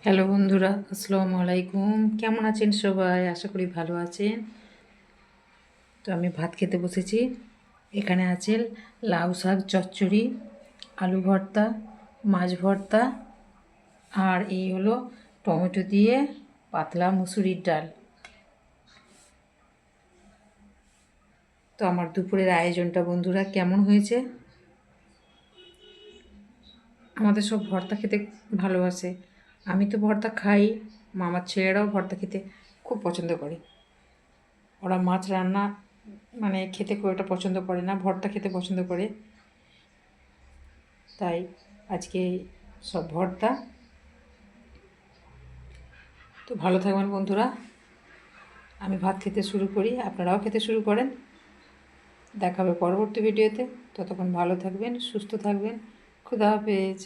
Hello বন্ধুরা, আসসালামু আলাইকুম। কেমন আছেন সবাই? আশা করি ভালো আছেন। তো আমি ভাত খেতে বসেছি। এখানে আছে লাউ শাক চচ্চড়ি, আলু ভর্তা, মাছ ভর্তা, আর এই হলো টমেটো দিয়ে পাতলা মুসুরির ডাল। তো আমার দুপুরের আয়োজনটা বন্ধুরা কেমন হয়েছে? আমাদের সব ভর্তা খেতে ভালোবাসে। আমি তো ভর্তা খাই, আমার ছেলেরাও ভর্তা খেতে খুব পছন্দ করে। ওরা মাছ রান্না খেতে খুব একটা পছন্দ করে না, ভর্তা খেতে পছন্দ করে। তাই আজকে সব ভর্তা। তো ভালো থাকবেন বন্ধুরা। আমি ভাত খেতে শুরু করি, আপনারাও খেতে শুরু করেন। দেখা হবে পরবর্তী ভিডিওতে। ততক্ষণ ভালো থাকবেন, সুস্থ থাকবেন। খুদা হাফেজ।